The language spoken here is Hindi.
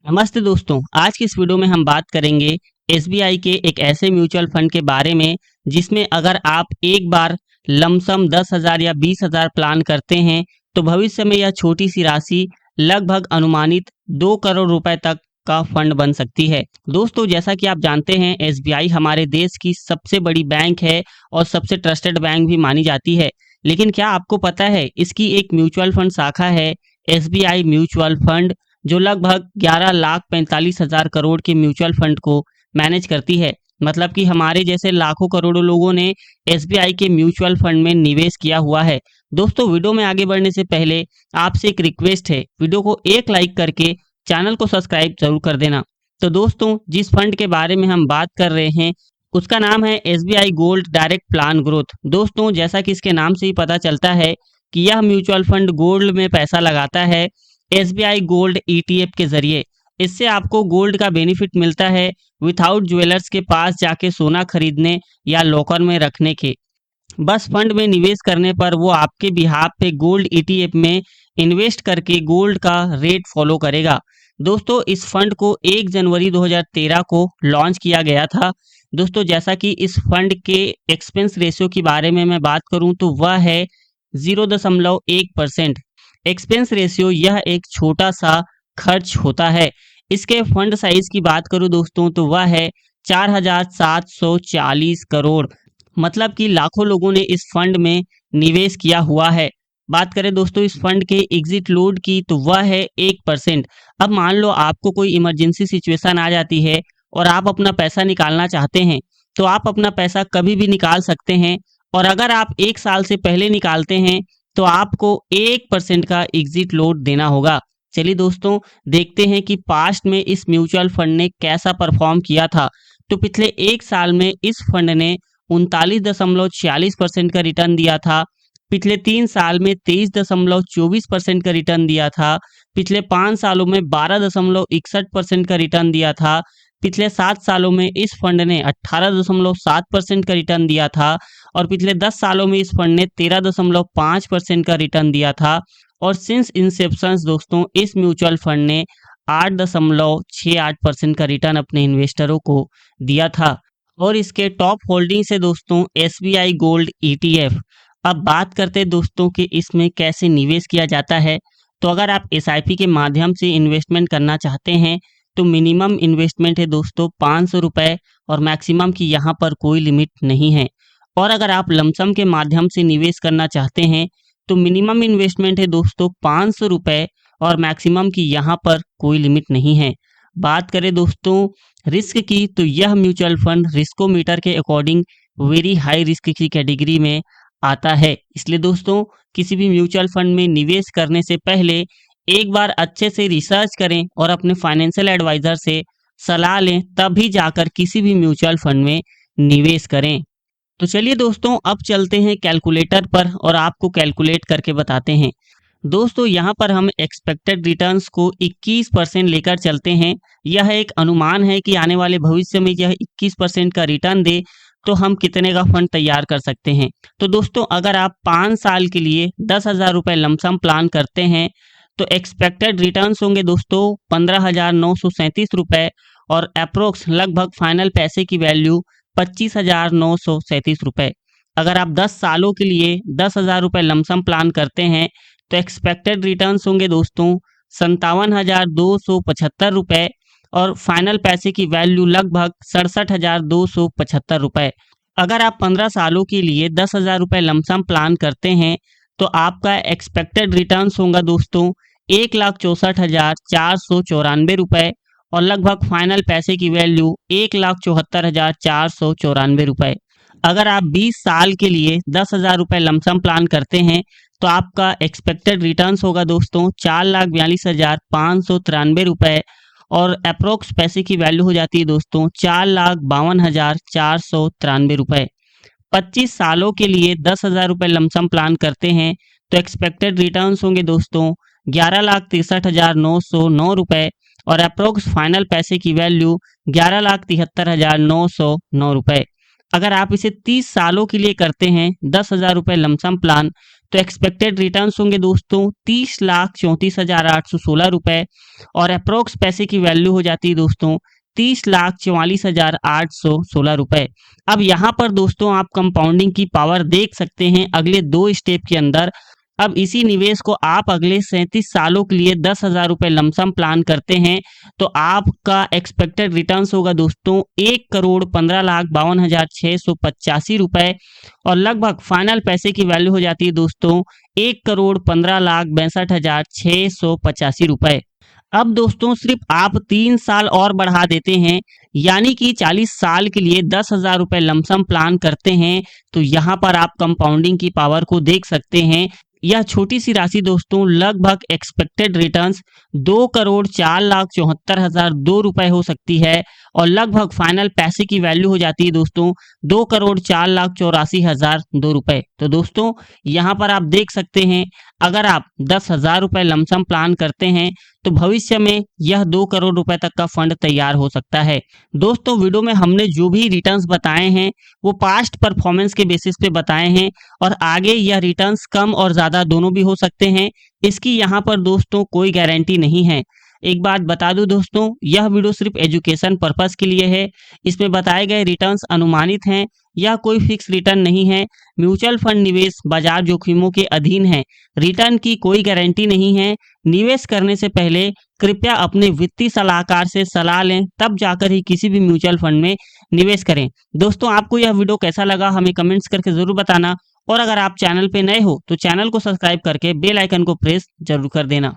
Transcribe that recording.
नमस्ते दोस्तों। आज की इस वीडियो में हम बात करेंगे एसबीआई के एक ऐसे म्यूचुअल फंड के बारे में जिसमें अगर आप एक बार लमसम 10,000 या 20,000 प्लान करते हैं तो भविष्य में यह छोटी सी राशि लगभग अनुमानित 2 करोड़ रुपए तक का फंड बन सकती है। दोस्तों, जैसा कि आप जानते हैं, एसबीआई हमारे देश की सबसे बड़ी बैंक है और सबसे ट्रस्टेड बैंक भी मानी जाती है। लेकिन क्या आपको पता है, इसकी एक म्यूचुअल फंड शाखा है, एसबीआई म्यूचुअल फंड, जो लगभग 11,45,000 करोड़ के म्यूचुअल फंड को मैनेज करती है। मतलब कि हमारे जैसे लाखों करोड़ों लोगों ने एसबीआई के म्यूचुअल फंड में निवेश किया हुआ है। दोस्तों, वीडियो में आगे बढ़ने से पहले आपसे एक रिक्वेस्ट है, वीडियो को एक लाइक करके चैनल को सब्सक्राइब जरूर कर देना। तो दोस्तों, जिस फंड के बारे में हम बात कर रहे हैं उसका नाम है SBI gold direct plan growth. दोस्तों, जैसा कि इसके नाम से ही पता चलता है कि यह म्यूचुअल फंड गोल्ड में पैसा लगाता है एसबीआई गोल्ड ईटीएफ के जरिए। इससे आपको गोल्ड का बेनिफिट मिलता है विथआउट ज्वेलर्स के पास जाके सोना खरीदने या लॉकर में रखने के। बस फंड में निवेश करने पर वो आपके बिहाफ पे गोल्ड ईटीएफ में इन्वेस्ट करके गोल्ड का रेट फॉलो करेगा। दोस्तों, इस फंड को 1 जनवरी 2013 को लॉन्च किया गया था। दोस्तों, जैसा कि इस फंड के एक्सपेंस रेशियो के बारे में मैं बात करूं तो वह है 0.1%। एक्सपेंस रेशियो यह एक छोटा सा खर्च होता है। इसके फंड साइज की बात करूं दोस्तों तो वह है 4,740 करोड़। मतलब कि लाखों लोगों ने इस फंड में निवेश किया हुआ है। बात करें दोस्तों इस फंड के एग्जिट लोड की तो वह है 1%। अब मान लो आपको कोई इमरजेंसी सिचुएशन आ जाती है और आप अपना पैसा निकालना चाहते हैं तो आप अपना पैसा कभी भी निकाल सकते हैं। और अगर आप 1 साल से पहले निकालते हैं तो आपको 1% का एग्जिट लोड देना होगा। चलिए दोस्तों, देखते हैं कि पास्ट में इस म्यूचुअल फंड ने कैसा परफॉर्म किया था। तो पिछले 1 साल में इस फंड ने 39.46% का रिटर्न दिया था। पिछले 3 साल में 23.24% का रिटर्न दिया था। पिछले 5 सालों में 12.61% का रिटर्न दिया था। पिछले 7 सालों में इस फंड ने 18.7% का रिटर्न दिया था। और पिछले 10 सालों में इस फंड ने 13.5% का रिटर्न दिया था। और सिंस इंसेप्शन दोस्तों इस म्यूचुअल फंड ने 8.68% का रिटर्न अपने इन्वेस्टरों को दिया था। और इसके टॉप होल्डिंग से दोस्तों एसबीआई गोल्ड ईटीएफ। अब बात करते हैं दोस्तों कि इसमें कैसे निवेश किया जाता है। तो अगर आप एसआईपी के माध्यम से इन्वेस्टमेंट करना चाहते हैं तो मिनिमम इन्वेस्टमेंट है दोस्तों 500 रुपये और मैक्सिमम की यहाँ पर कोई लिमिट नहीं है। और अगर आप लमसम के माध्यम से निवेश करना चाहते हैं तो मिनिमम इन्वेस्टमेंट है दोस्तों 500 रुपये और मैक्सिमम की यहाँ पर कोई लिमिट नहीं है। बात करें दोस्तों रिस्क की तो यह म्यूचुअल फंड रिस्कोमीटर के अकॉर्डिंग वेरी हाई रिस्क की कैटेगरी में आता है। इसलिए दोस्तों किसी भी म्यूचुअल फंड में निवेश करने से पहले एक बार अच्छे से रिसर्च करें और अपने फाइनेंशियल एडवाइजर से सलाह लें, तभी जाकर किसी भी म्यूचुअल फंड में निवेश करें। तो चलिए दोस्तों, अब चलते हैं कैलकुलेटर पर और आपको कैलकुलेट करके बताते हैं। दोस्तों, यहाँ पर हम एक्सपेक्टेड रिटर्न्स को 21% लेकर चलते हैं। यह एक अनुमान है कि आने वाले भविष्य में यह 21% का रिटर्न दे तो हम कितने का फंड तैयार कर सकते हैं। तो दोस्तों, अगर आप 5 साल के लिए 10,000 रुपये लमसम प्लान करते हैं तो एक्सपेक्टेड रिटर्न्स होंगे दोस्तों 15,937 रुपये और अप्रोक्स लगभग फाइनल पैसे की वैल्यू 25,937 रुपये। अगर आप 10 सालों के लिए 10,000 रुपये लमसम प्लान करते हैं तो एक्सपेक्टेड रिटर्न्स होंगे दोस्तों 57,275 रुपये और फाइनल पैसे की वैल्यू लगभग 67,275 रुपये। अगर आप 15 सालों के लिए 10,000 रुपये लमसम प्लान करते हैं तो आपका एक्सपेक्टेड रिटर्न्स होगा दोस्तों 1,64,494 रुपये और लगभग फाइनल पैसे की वैल्यू 1,74,494 रुपये। अगर आप 20 साल के लिए 10,000 रुपये लमसम प्लान करते हैं तो आपका एक्सपेक्टेड रिटर्न्स होगा दोस्तों 4,42,593 रुपये और अप्रोक्स पैसे की वैल्यू हो जाती है दोस्तों 4,52,493 रुपये। 25 सालों के लिए 10,000 रुपये लमसम प्लान करते हैं तो एक्सपेक्टेड रिटर्न्स होंगे दोस्तों 11,63,909 रुपये और अप्रोक्स फाइनल पैसे की वैल्यू 11,73,909 रुपये। अगर आप इसे 30 सालों के लिए करते हैं 10,000 रुपये लमसम प्लान, तो एक्सपेक्टेड रिटर्न्स होंगे दोस्तों 30,34,816 रुपये और अप्रोक्स पैसे की वैल्यू हो जाती है दोस्तों 30,44,816 रुपये। अब यहाँ पर दोस्तों आप कंपाउंडिंग की पावर देख सकते हैं अगले 2 स्टेप के अंदर। अब इसी निवेश को आप अगले 37 सालों के लिए 10,000 रुपये लमसम प्लान करते हैं, तो आपका एक्सपेक्टेड रिटर्न्स होगा दोस्तों 1,15,52,685 रुपये और लगभग फाइनल पैसे की वैल्यू हो जाती है दोस्तों 1,15,62,685 रुपये। अब दोस्तों सिर्फ आप 3 साल और बढ़ा देते हैं, यानी कि 40 साल के लिए 10,000 रुपये लमसम प्लान करते हैं, तो यहाँ पर आप कंपाउंडिंग की पावर को देख सकते हैं। यह छोटी सी राशि दोस्तों लगभग एक्सपेक्टेड रिटर्न्स 2,04,74,002 रुपये हो सकती है और लगभग फाइनल पैसे की वैल्यू हो जाती है दोस्तों 2,04,84,002 रुपये। तो दोस्तों यहाँ पर आप देख सकते हैं अगर आप 10,000 रुपये लमसम प्लान करते हैं तो भविष्य में यह 2 करोड़ रुपए तक का फंड तैयार हो सकता है। दोस्तों वीडियो में हमने जो भी रिटर्न्स बताए हैं वो पास्ट परफॉर्मेंस के बेसिस पे बताए हैं और आगे यह रिटर्न्स कम और ज़्यादा दोनों भी हो सकते हैं। इसकी यहाँ पर दोस्तों कोई गारंटी नहीं है। एक बात बता दूं दोस्तों, यह वीडियो सिर्फ एजुकेशन पर्पस के लिए है। इसमें बताए गए रिटर्न्स अनुमानित हैं, यह कोई फिक्स रिटर्न नहीं है। म्यूचुअल फंड निवेश बाजार जोखिमों के अधीन है, रिटर्न की कोई गारंटी नहीं है। निवेश करने से पहले कृपया अपने वित्तीय सलाहकार से सलाह लें, तब जाकर ही किसी भी म्यूचुअल फंड में निवेश करें। दोस्तों आपको यह वीडियो कैसा लगा हमें कमेंट्स करके जरूर बताना और अगर आप चैनल पे नए हो तो चैनल को सब्सक्राइब करके बेल आइकन को प्रेस जरूर कर देना।